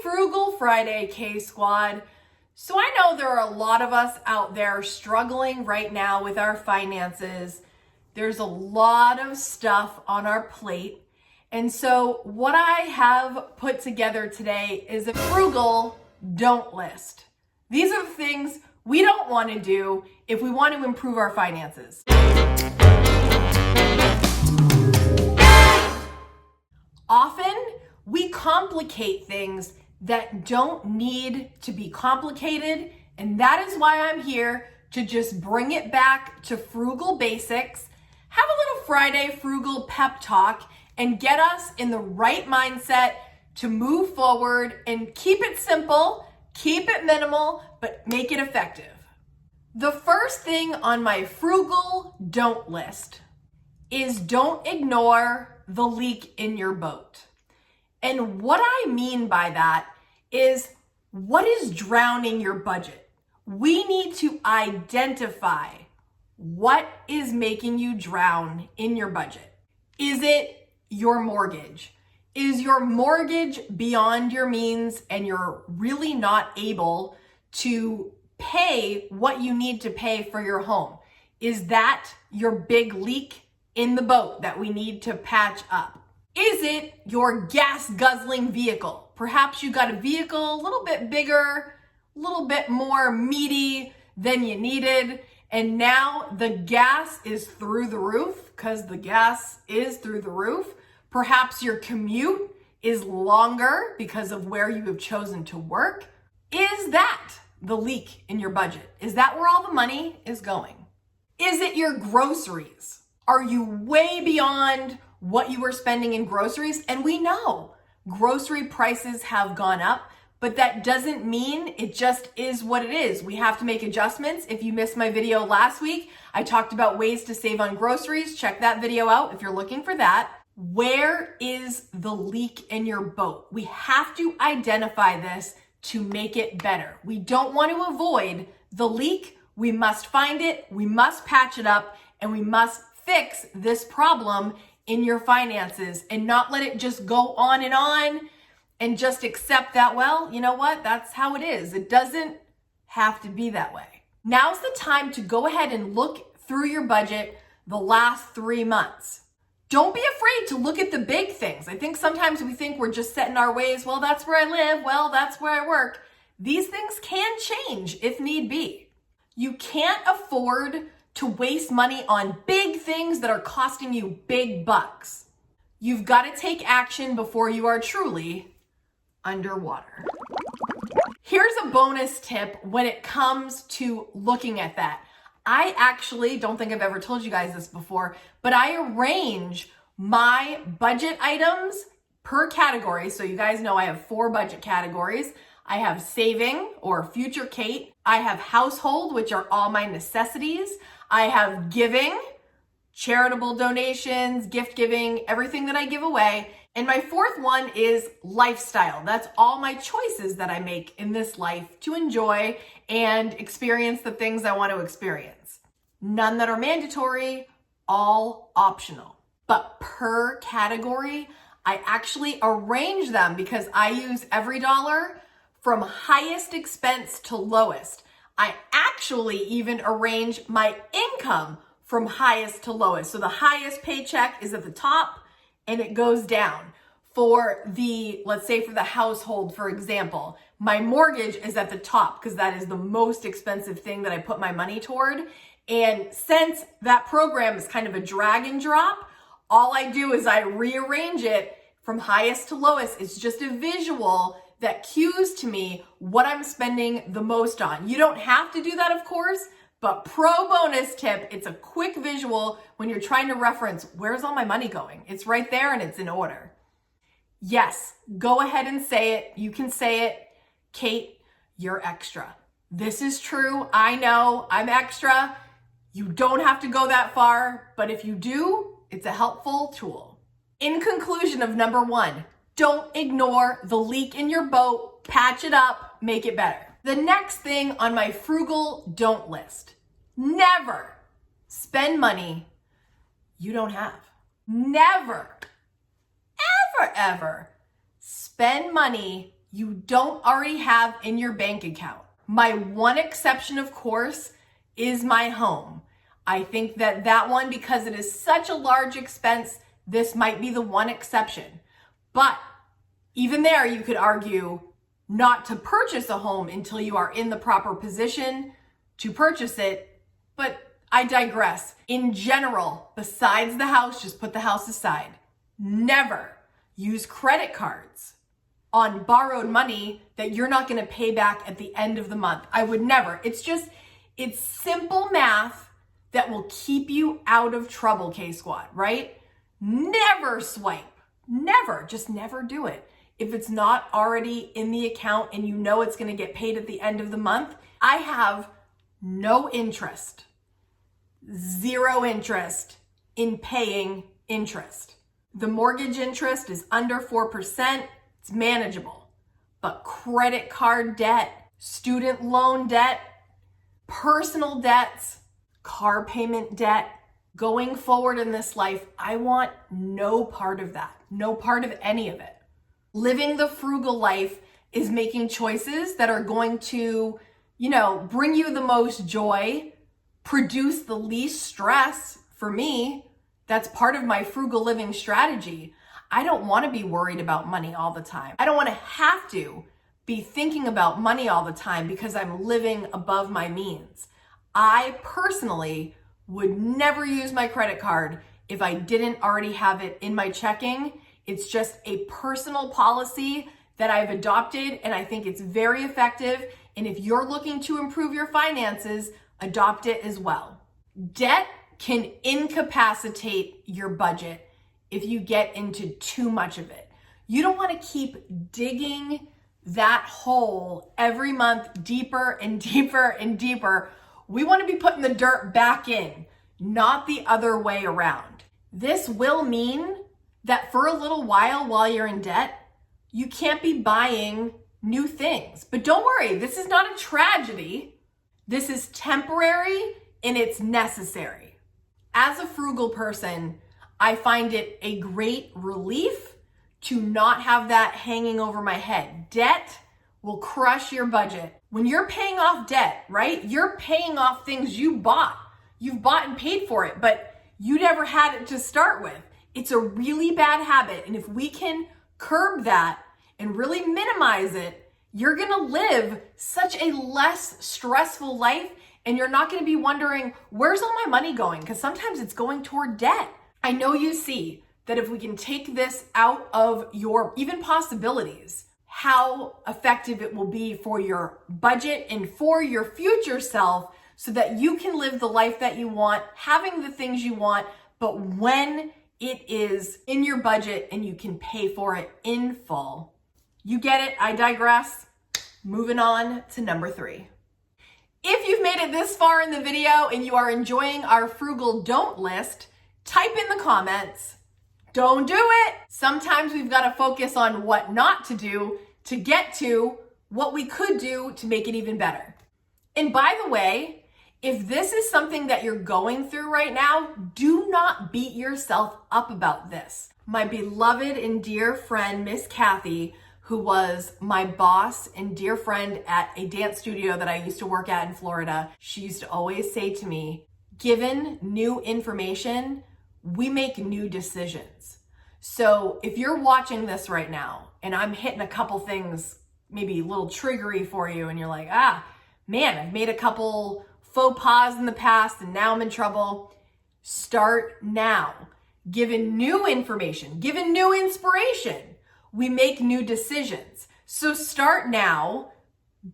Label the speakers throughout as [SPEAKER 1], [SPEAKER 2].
[SPEAKER 1] Frugal Friday, K-Squad. So I know there are a lot of us out there struggling right now with our finances. There's a lot of stuff on our plate. And so what I have put together today is a frugal don't list. These are the things we don't want to do if we want to improve our finances. Often we complicate things that don't need to be complicated, and that is why I'm here to just bring it back to Frugal Basics, have a little Friday frugal pep talk, and get us in the right mindset to move forward and keep it simple, keep it minimal, but make it effective. The first thing on my frugal don't list is don't ignore the leak in your boat. And what I mean by that is, what is drowning your budget? We need to identify what is making you drown in your budget. Is it your mortgage? Is your mortgage beyond your means and you're really not able to pay what you need to pay for your home? Is that your big leak in the boat that we need to patch up? Is it your gas guzzling vehicle? Perhaps you got a vehicle a little bit bigger, a little bit more meaty than you needed, and now the gas is through the roof because the gas is through the roof. Perhaps your commute is longer because of where you have chosen to work. Is that the leak in your budget? Is that where all the money is going? Is it your groceries? Are you way beyond what you were spending in groceries? And we know grocery prices have gone up, but that doesn't mean it just is what it is. We have to make adjustments. If you missed my video last week, I talked about ways to save on groceries. Check that video out if you're looking for that. Where is the leak in your boat? We have to identify this to make it better. We don't want to avoid the leak. We must find it, we must patch it up, and we must fix this problem in your finances and not let it just go on and just accept that, well, you know what, that's how it is. It doesn't have to be that way. Now's the time to go ahead and look through your budget the last 3 months. Don't be afraid to look at the big things. I think sometimes we think we're just set in our ways. Well, that's where I live. Well, that's where I work. These things can change if need be. You can't afford to waste money on big things that are costing you big bucks. You've got to take action before you are truly underwater. Here's a bonus tip when it comes to looking at that. I actually don't think I've ever told you guys this before, but I arrange my budget items per category. So you guys know I have 4 budget categories. I have saving or future Kate. I have household, which are all my necessities. I have giving, charitable donations, gift giving, everything that I give away. And my 4th one is lifestyle. That's all my choices that I make in this life to enjoy and experience the things I want to experience. None that are mandatory, all optional. But per category, I actually arrange them because I use every dollar from highest expense to lowest. I actually even arrange my income from highest to lowest. So the highest paycheck is at the top and it goes down. For the, let's say for the household, for example, my mortgage is at the top because that is the most expensive thing that I put my money toward. And since that program is kind of a drag and drop, all I do is I rearrange it from highest to lowest. It's just a visual that cues to me what I'm spending the most on. You don't have to do that, of course, but pro bonus tip, it's a quick visual when you're trying to reference, where's all my money going? It's right there and it's in order. Yes, go ahead and say it. You can say it. Kate, you're extra. This is true. I know I'm extra. You don't have to go that far, but if you do, it's a helpful tool. In conclusion of number 1, don't ignore the leak in your boat, patch it up, make it better. The next thing on my frugal don't list, never spend money you don't have. Never, ever spend money you don't already have in your bank account. My one exception, of course, is my home. I think that one, because it is such a large expense, this might be the one exception. But even there, you could argue not to purchase a home until you are in the proper position to purchase it. But I digress. In general, besides the house, just put the house aside. Never use credit cards on borrowed money that you're not going to pay back at the end of the month. I would never. It's simple math that will keep you out of trouble, K-Squad, right? Never swipe. Never. Just never do it. If it's not already in the account and you know it's going to get paid at the end of the month, I have no interest, zero interest in paying interest. The mortgage interest is under 4%. It's manageable. But credit card debt, student loan debt, personal debts, car payment debt, going forward in this life, I want no part of that, no part of any of it. Living the frugal life is making choices that are going to, bring you the most joy, produce the least stress. For me, that's part of my frugal living strategy. I don't want to be worried about money all the time. I don't want to have to be thinking about money all the time because I'm living above my means. I personally would never use my credit card if I didn't already have it in my checking. It's just a personal policy that I've adopted, and I think it's very effective. And if you're looking to improve your finances, adopt it as well. Debt can incapacitate your budget if you get into too much of it. You don't want to keep digging that hole every month deeper and deeper and deeper. We want to be putting the dirt back in, not the other way around. This will mean that for a little while you're in debt, you can't be buying new things. But don't worry, this is not a tragedy. This is temporary and it's necessary. As a frugal person, I find it a great relief to not have that hanging over my head. Debt will crush your budget. When you're paying off debt, right? You're paying off things you bought. You've bought and paid for it, but you never had it to start with. It's a really bad habit. And if we can curb that and really minimize it, you're gonna live such a less stressful life, and you're not gonna be wondering, where's all my money going? Because sometimes it's going toward debt. I know you see that if we can take this out of your even possibilities, how effective it will be for your budget and for your future self, so that you can live the life that you want, having the things you want, but when it is in your budget and you can pay for it in full. You get it, I digress. Moving on to number 3. If you've made it this far in the video and you are enjoying our Frugal Don't list, type in the comments, don't do it. Sometimes we've got to focus on what not to do to get to what we could do to make it even better. And by the way, if this is something that you're going through right now, do not beat yourself up about this. My beloved and dear friend, Miss Kathy, who was my boss and dear friend at a dance studio that I used to work at in Florida, she used to always say to me, given new information, we make new decisions. So if you're watching this right now and I'm hitting a couple things, maybe a little triggery for you, and you're like, man, I've made a couple faux pas in the past and now I'm in trouble. Start now. Given new information, given new inspiration, we make new decisions. So start now.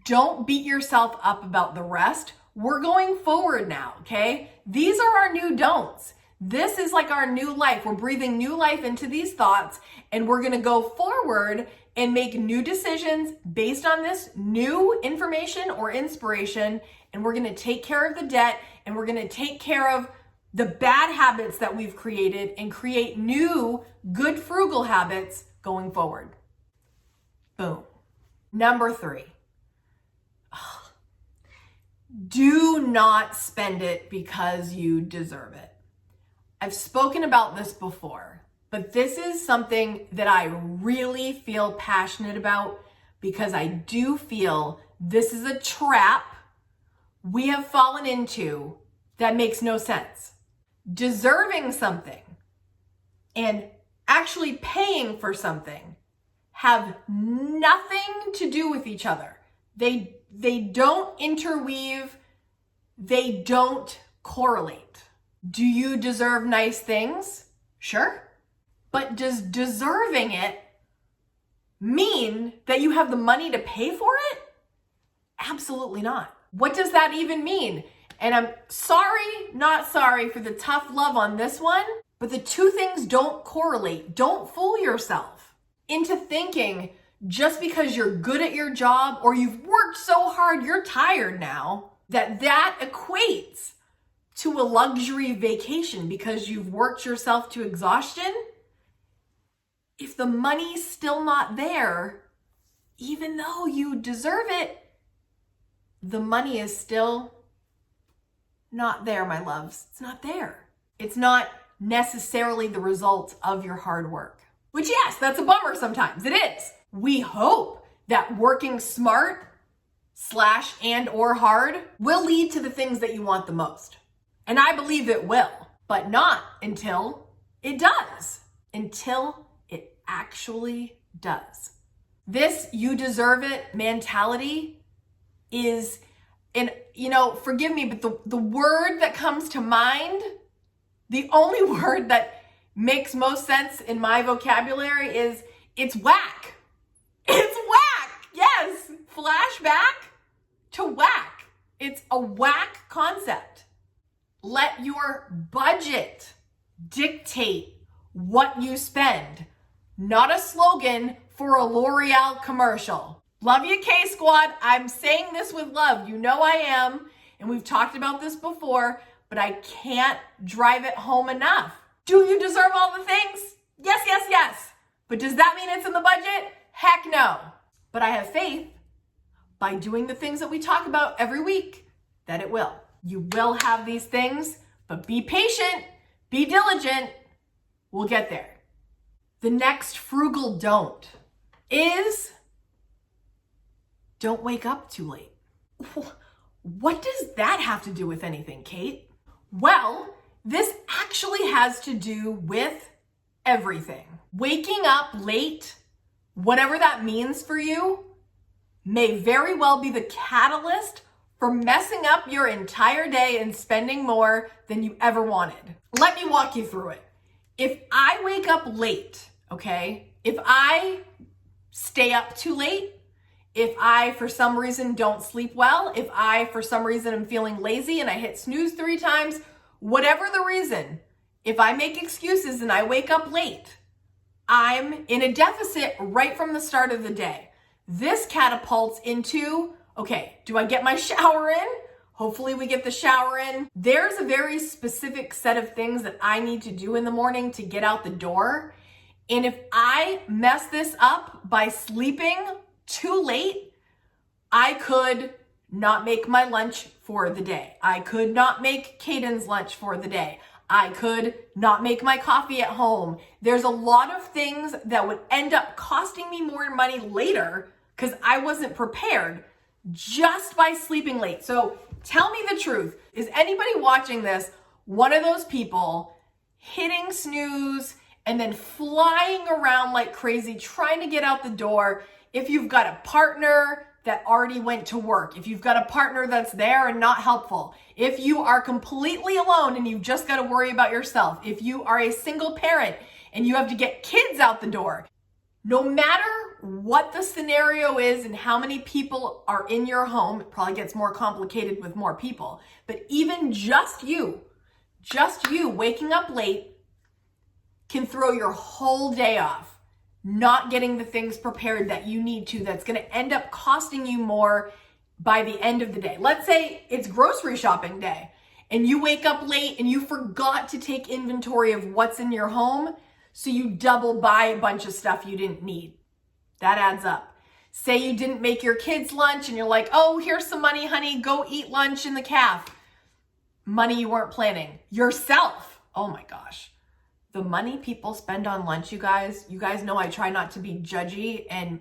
[SPEAKER 1] Don't beat yourself up about the rest. We're going forward now, okay? These are our new don'ts. This is like our new life. We're breathing new life into these thoughts, and we're gonna go forward and make new decisions based on this new information or inspiration, and we're gonna take care of the debt, and we're gonna take care of the bad habits that we've created and create new good frugal habits going forward. Boom. Number 3. Do not spend it because you deserve it. I've spoken about this before, but this is something that I really feel passionate about because I do feel this is a trap we have fallen into that makes no sense. Deserving something and actually paying for something have nothing to do with each other. They don't interweave. They don't correlate. Do you deserve nice things? Sure. But does deserving it mean that you have the money to pay for it? Absolutely not. What does that even mean? And I'm not sorry for the tough love on this one, but the two things don't correlate. Don't fool yourself into thinking just because you're good at your job or you've worked so hard, you're tired now, that equates to a luxury vacation because you've worked yourself to exhaustion. If the money's still not there, even though you deserve it, the money is still not there, my loves. It's not there. It's not necessarily the result of your hard work. Which, yes, that's a bummer sometimes. It is. We hope that working smart / and or hard will lead to the things that you want the most. And I believe it will, but not until it does. Until it actually does. This you deserve it mentality is, and forgive me, but the word that comes to mind, the only word that makes most sense in my vocabulary is it's whack. It's whack. Yes. Flashback to whack. It's a whack concept. Let your budget dictate what you spend, not a slogan for a L'Oreal commercial. Love you, K Squad. I'm saying this with love. You know I am, and we've talked about this before, but I can't drive it home enough. Do you deserve all the things? Yes, yes, yes. But does that mean it's in the budget? Heck no. But I have faith by doing the things that we talk about every week that it will. You will have these things, but be patient, be diligent. We'll get there. The next frugal don't is don't wake up too late. What does that have to do with anything, Kate? Well, this actually has to do with everything. Waking up late, whatever that means for you, may very well be the catalyst for messing up your entire day and spending more than you ever wanted. Let me walk you through it. If I wake up late, okay, if I stay up too late, if I, for some reason, don't sleep well, if I, for some reason, am feeling lazy and I hit snooze 3 times, whatever the reason, if I make excuses and I wake up late, I'm in a deficit right from the start of the day. This catapults into, okay, do I get my shower in? Hopefully we get the shower in. There's a very specific set of things that I need to do in the morning to get out the door. And if I mess this up by sleeping too late, I could not make my lunch for the day. I could not make Kaden's lunch for the day. I could not make my coffee at home. There's a lot of things that would end up costing me more money later because I wasn't prepared just by sleeping late. So tell me the truth. Is anybody watching this one of those people hitting snooze and then flying around like crazy trying to get out the door? If you've got a partner that already went to work, if you've got a partner that's there and not helpful, if you are completely alone and you've just got to worry about yourself, if you are a single parent and you have to get kids out the door, no matter what the scenario is and how many people are in your home, it probably gets more complicated with more people, but even just you waking up late can throw your whole day off. Not getting the things prepared that you need to, that's going to end up costing you more by the end of the day. Let's say it's grocery shopping day and you wake up late and you forgot to take inventory of what's in your home, so you double buy a bunch of stuff you didn't need. That adds up. Say you didn't make your kids lunch and you're like, oh, here's some money, honey, go eat lunch in the caf. Money you weren't planning. Yourself. Oh my gosh. The money people spend on lunch, you guys know I try not to be judgy and,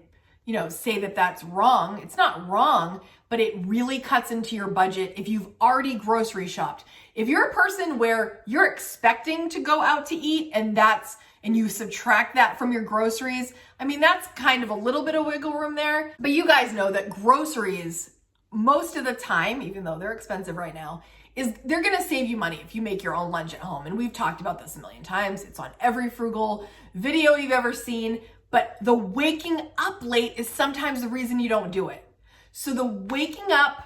[SPEAKER 1] say that that's wrong. It's not wrong, but it really cuts into your budget if you've already grocery shopped. If you're a person where you're expecting to go out to eat and you subtract that from your groceries, that's kind of a little bit of wiggle room there. But you guys know that groceries, most of the time, even though they're expensive right now, they're gonna save you money if you make your own lunch at home. And we've talked about this a million times. It's on every frugal video you've ever seen. But the waking up late is sometimes the reason you don't do it. So the waking up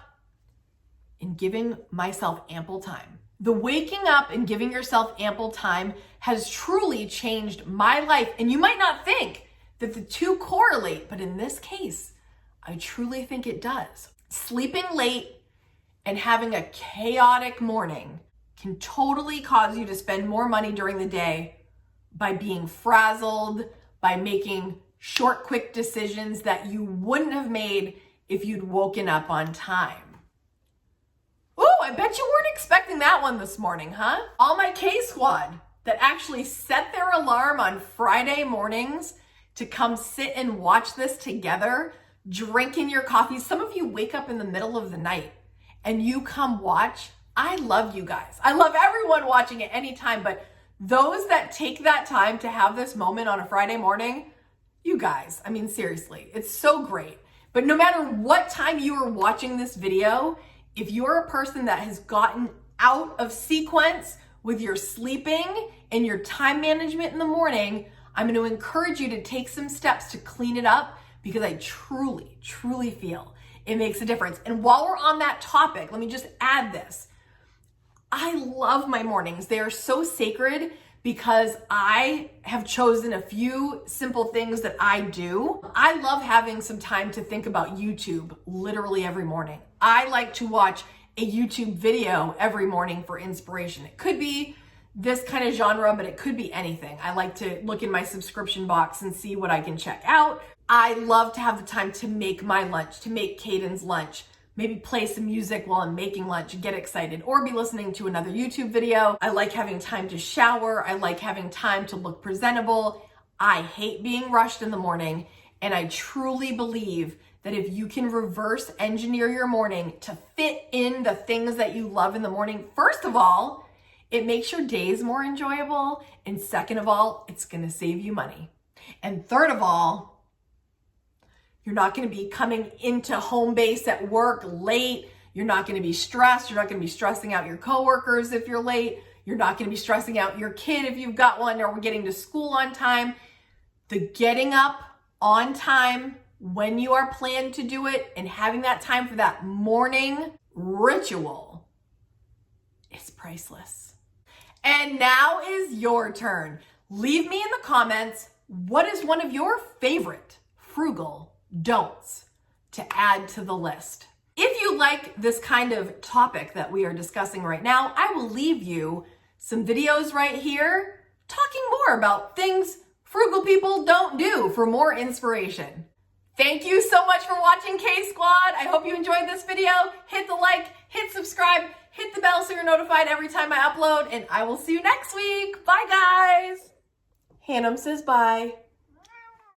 [SPEAKER 1] and giving myself ample time. The waking up and giving yourself ample time has truly changed my life. And you might not think that the two correlate, but in this case, I truly think it does. Sleeping late and having a chaotic morning can totally cause you to spend more money during the day by being frazzled, by making short, quick decisions that you wouldn't have made if you'd woken up on time. Ooh, I bet you weren't expecting that one this morning, huh? All my K squad that actually set their alarm on Friday mornings to come sit and watch this together, drinking your coffee. Some of you wake up in the middle of the night and you come watch. I love you guys. I love everyone watching at any time, but those that take that time to have this moment on a Friday morning, you guys, seriously, it's so great. But no matter what time you are watching this video, if you're a person that has gotten out of sequence with your sleeping and your time management in the morning, I'm going to encourage you to take some steps to clean it up, because I truly, truly feel it makes a difference. And while we're on that topic, let me just add this. I love my mornings. They are so sacred because I have chosen a few simple things that I do. I love having some time to think about YouTube literally every morning. I like to watch a YouTube video every morning for inspiration. It could be this kind of genre, but it could be anything. I like to look in my subscription box and see what I can check out. I love to have the time to make my lunch, to make Kaden's lunch, maybe play some music while I'm making lunch, get excited, or be listening to another YouTube video. I like having time to shower. I like having time to look presentable. I hate being rushed in the morning. And I truly believe that if you can reverse engineer your morning to fit in the things that you love in the morning, first of all, it makes your days more enjoyable. And second of all, it's gonna save you money. And third of all, you're not going to be coming into home base at work late. You're not going to be stressed. You're not going to be stressing out your coworkers if you're late. You're not going to be stressing out your kid if you've got one, or getting to school on time. The getting up on time when you are planned to do it and having that time for that morning ritual is priceless. And now is your turn. Leave me in the comments, what is one of your favorite frugal don'ts to add to the list? If you like this kind of topic that we are discussing right now, I will leave you some videos right here talking more about things frugal people don't do for more inspiration. Thank you so much for watching, K Squad. I hope you enjoyed this video. Hit the like, hit subscribe, hit the bell so you're notified every time I upload, and I will see you next week. Bye, guys. Hannum says bye.